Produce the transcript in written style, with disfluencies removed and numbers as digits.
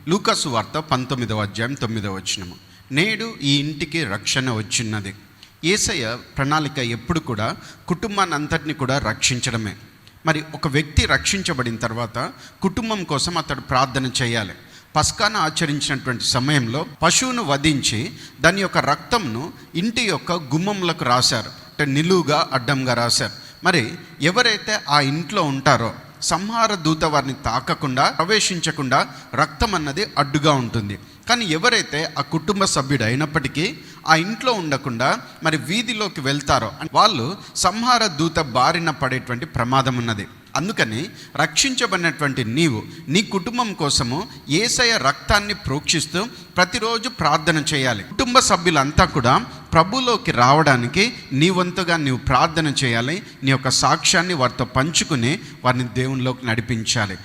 లూకాసు వార్త 19వ అధ్యాయం 9వ వచనము. నేడు ఈ ఇంటికి రక్షణ వచ్చినది. యేసయ్య ప్రణాళిక ఎప్పుడు కూడా కుటుంబాన్ని అంతటిని కూడా రక్షించడమే. మరి ఒక వ్యక్తి రక్షించబడిన తర్వాత కుటుంబం కోసం అతడు ప్రార్థన చేయాలి. పస్కాను ఆచరించినటువంటి సమయంలో పశువును వధించి దాని యొక్క రక్తంను ఇంటి యొక్క గుమ్మంలకు రాశారు. అంటే నిలువుగా అడ్డంగా రాశారు. మరి ఎవరైతే ఆ ఇంట్లో ఉంటారో సంహార దూత వారిని తాకకుండా ప్రవేశించకుండా రక్తం అన్నది అడ్డుగా ఉంటుంది. కానీ ఎవరైతే ఆ కుటుంబ సభ్యుడు అయినప్పటికీ ఆ ఇంట్లో ఉండకుండా మరి వీధిలోకి వెళ్తారో వాళ్ళు సంహార దూత బారిన పడేటువంటి ప్రమాదం ఉన్నది. అందుకని రక్షించబడినటువంటి నీవు నీ కుటుంబం కోసము యేసయ్య రక్తాన్ని ప్రోక్షిస్తూ ప్రతిరోజు ప్రార్థన చేయాలి. కుటుంబ సభ్యులంతా కూడా ప్రభులోకి రావడానికి నీ వంతుగా నీవు ప్రార్థన చేయాలి. నీ యొక్క సాక్ష్యాన్ని వారితో పంచుకుని వారిని దేవునిలోకి నడిపించాలి.